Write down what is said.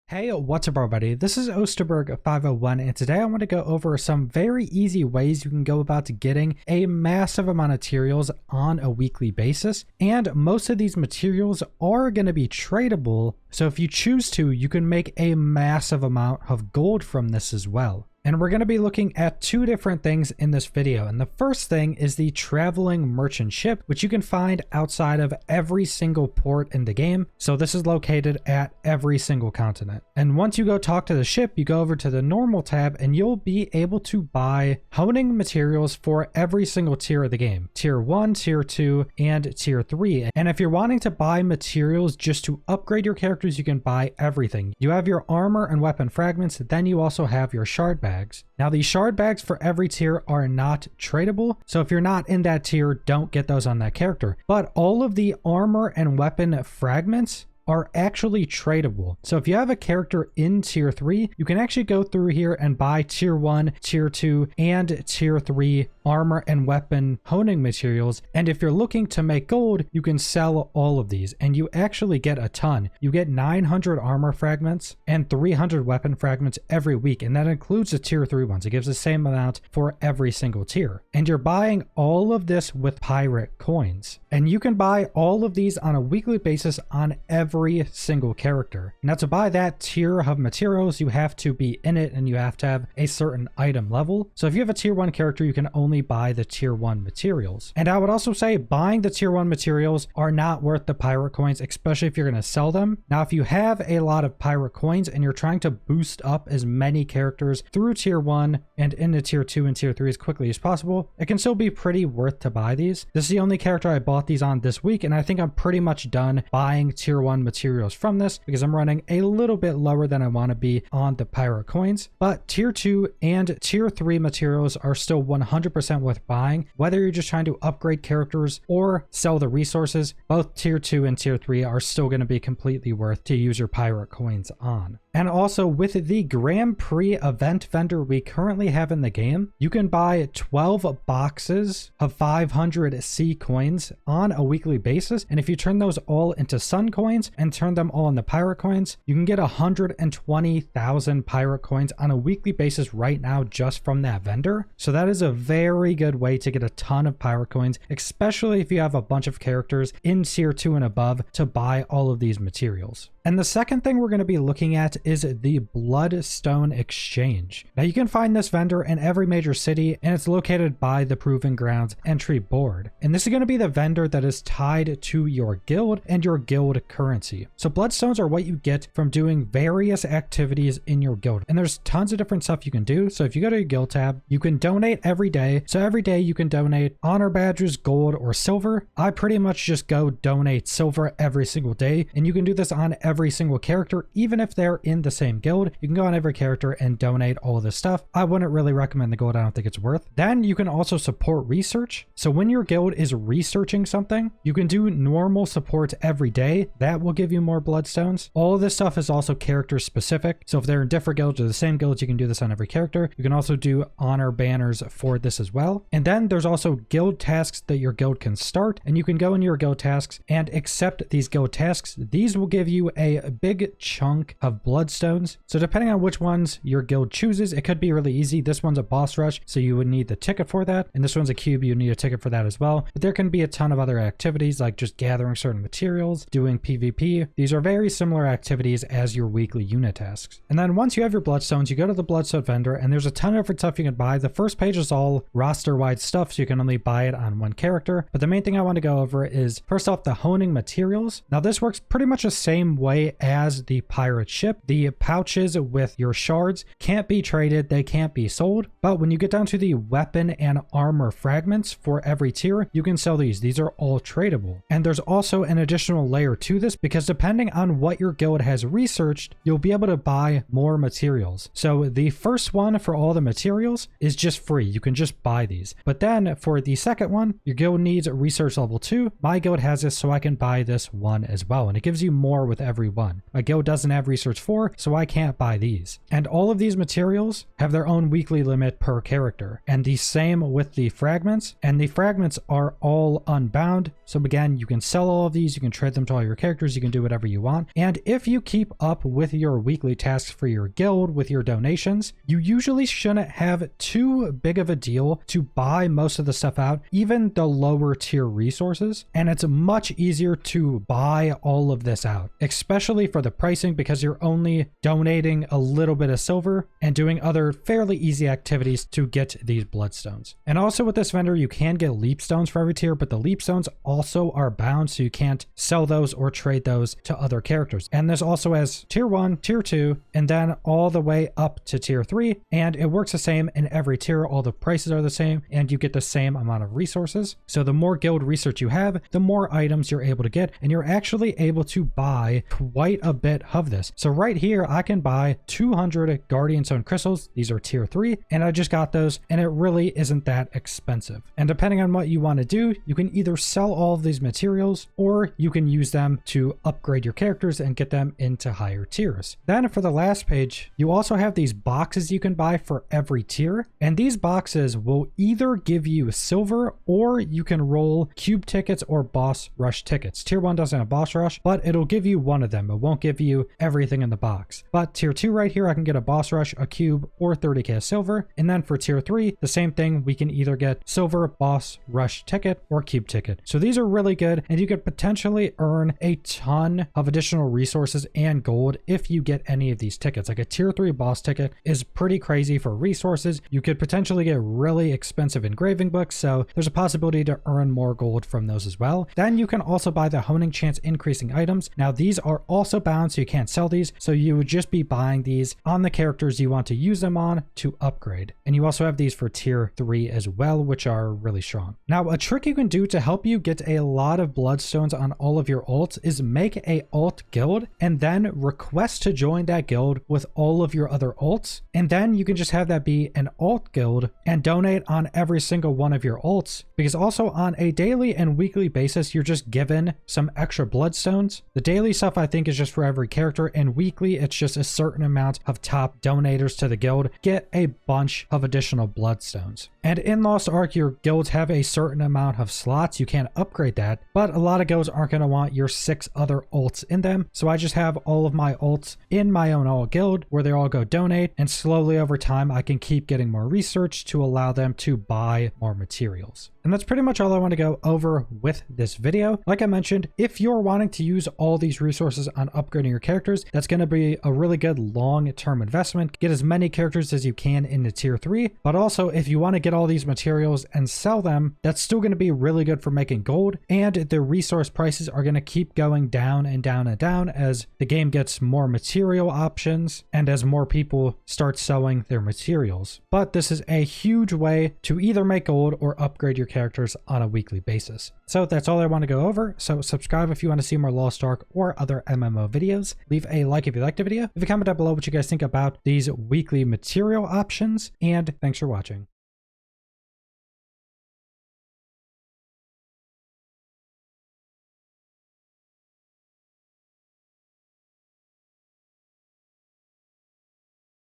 Hey, what's up everybody? This is Osterberg501 and today I want to go over some very easy ways you can go about getting a massive amount of materials on a weekly basis. And most of these materials are going to be tradable, so if you choose to, you can make a massive amount of gold from this as well. And we're going to be looking at two different things in this video. And the first thing is the traveling merchant ship, which you can find outside of every single port in the game. So this is located at every single continent. And once you go talk to the ship, you go over to the normal tab and you'll be able to buy honing materials for every single tier of the game. Tier 1, Tier 2, and Tier 3. And if you're wanting to buy materials just to upgrade your characters, you can buy everything. You have your armor and weapon fragments, then you also have your shard bags. Now these shard bags for every tier are not tradable, so if you're not in that tier, don't get those on that character. But all of the armor and weapon fragments are actually tradable. So if you have a character in Tier 3, you can actually go through here and buy Tier 1, Tier 2, and Tier 3 armor and weapon honing materials. And if you're looking to make gold, you can sell all of these and you actually get a ton. You get 900 armor fragments and 300 weapon fragments every week, and that includes the Tier 3 ones. It gives the same amount for every single tier. And you're buying all of this with pirate coins. And you can buy all of these on a weekly basis on every single character. Now to buy that tier of materials, you have to be in it and you have to have a certain item level. So if you have a Tier 1 character, you can only buy the Tier 1 materials. And I would also say buying the Tier 1 materials are not worth the pirate coins, especially if you're going to sell them. Now if you have a lot of pirate coins and you're trying to boost up as many characters through Tier 1 and into Tier 2 and Tier 3 as quickly as possible, it can still be pretty worth to buy these. This is the only character I bought these on this week, and I think I'm pretty much done buying Tier 1 materials from this because I'm running a little bit lower than I want to be on the pirate coins. But Tier 2 and Tier 3 materials are still 100% worth buying, whether you're just trying to upgrade characters or sell the resources. Both Tier 2 and Tier 3 are still going to be completely worth to use your pirate coins on. And also with the Grand Prix event vendor we currently have in the game, you can buy 12 boxes of 500 C coins on a weekly basis. And if you turn those all into Sun coins and turn them all into pirate coins, you can get 120,000 pirate coins on a weekly basis right now just from that vendor. So that is a very good way to get a ton of pirate coins, especially if you have a bunch of characters in Tier 2 and above to buy all of these materials. And the second thing we're going to be looking at is the Bloodstone Exchange. Now you can find this vendor in every major city and it's located by the Proving Grounds entry board. And this is going to be the vendor that is tied to your guild and your guild currency. So bloodstones are what you get from doing various activities in your guild. And there's tons of different stuff you can do. So if you go to your guild tab, you can donate every day. So every day you can donate honor badges, gold, or silver. I pretty much just go donate silver every single day. And you can do this on every single character, even if they're in the same guild. You can go on every character and donate all of this stuff. I wouldn't really recommend the gold. I don't think it's worth. Then you can also support research. So when your guild is researching something, you can do normal support every day. That will give you more bloodstones. All of this stuff is also character specific. So if they're in different guilds or the same guilds, you can do this on every character. You can also do honor banners for this as well. And then there's also guild tasks that your guild can start, and you can go in your guild tasks and accept these guild tasks. These will give you a big chunk of bloodstones. So depending on which ones your guild chooses, it could be really easy. This one's a boss rush, so you would need the ticket for that. And this one's a cube, you need a ticket for that as well. But there can be a ton of other activities like just gathering certain materials, doing PvP. These are very similar activities as your weekly unit tasks. And then once you have your bloodstones, you go to the bloodstone vendor and there's a ton of different stuff you can buy. The first page is all roster wide stuff, so you can only buy it on one character. But the main thing I want to go over is first off the honing materials. Now this works pretty much the same way as the pirate ship. The pouches with your shards can't be traded, they can't be sold. But when you get down to the weapon and armor fragments for every tier, you can sell these. These are all tradable. And there's also an additional layer to this because depending on what your guild has researched, you'll be able to buy more materials. So the first one for all the materials is just free. You can just buy these. But then for the second one, your guild needs research level 2. My guild has this, so I can buy this one as well. And it gives you more with every every one. My guild doesn't have research 4, so I can't buy these. And all of these materials have their own weekly limit per character. And the same with the fragments. And the fragments are all unbound. So again, you can sell all of these, you can trade them to all your characters, you can do whatever you want. And if you keep up with your weekly tasks for your guild with your donations, you usually shouldn't have too big of a deal to buy most of the stuff out, even the lower tier resources. And it's much easier to buy all of this out, especially for the pricing, because you're only donating a little bit of silver and doing other fairly easy activities to get these bloodstones. And also with this vendor, you can get leap stones for every tier, but the leap stones also are bound, so you can't sell those or trade those to other characters. And this also has tier 1, tier 2, and then all the way up to tier 3, and it works the same in every tier. All the prices are the same, and you get the same amount of resources. So the more guild research you have, the more items you're able to get, and you're actually able to buy quite a bit of this. So right here, I can buy 200 Guardian Stone crystals. These are tier 3, and I just got those, and it really isn't that expensive. And depending on what you want to do, you can either sell all of these materials, or you can use them to upgrade your characters and get them into higher tiers. Then for the last page, you also have these boxes you can buy for every tier, and these boxes will either give you silver, or you can roll cube tickets or boss rush tickets. Tier 1 doesn't have boss rush, but it'll give you one of them. It won't give you everything in the box. But tier 2 right here, I can get a boss rush, a cube, or 30k silver. And then for tier 3, the same thing. We can either get silver, boss rush ticket, or cube ticket. So these are really good, and you could potentially earn a ton of additional resources and gold if you get any of these tickets. Like a tier 3 boss ticket is pretty crazy for resources. You could potentially get really expensive engraving books, so there's a possibility to earn more gold from those as well. Then you can also buy the honing chance increasing items. Now these are also bound, so you can't sell these, so you would just be buying these on the characters you want to use them on to upgrade. And you also have these for tier 3 as well, which are really strong. Now a trick you can do to help you get a lot of bloodstones on all of your ults is make a alt guild and then request to join that guild with all of your other ults, and then you can just have that be an alt guild and donate on every single one of your ults, because also on a daily and weekly basis you're just given some extra bloodstones. The daily stuff I think is just for every character, and weekly it's just a certain amount of top donators to the guild get a bunch of additional bloodstones. And in Lost Ark, your guilds have a certain amount of slots. You can't upgrade that, but a lot of guilds aren't going to want your 6 other ults in them. So I just have all of my ults in my own alt guild where they all go donate, and slowly over time I can keep getting more research to allow them to buy more materials. And that's pretty much all I want to go over with this video. Like I mentioned, if you're wanting to use all these resources on upgrading your characters, that's going to be a really good long-term investment. Get as many characters as you can into tier 3, but also if you want to get all these materials and sell them, that's still going to be really good for making gold, and the resource prices are going to keep going down and down and down as the game gets more material options and as more people start selling their materials. But this is a huge way to either make gold or upgrade your characters on a weekly basis. So that's all I want to go over. So subscribe if you want to see more Lost Ark or other MMO videos. Leave a like if you liked the video. Leave a comment down below what you guys think about these weekly material options, and thanks for watching.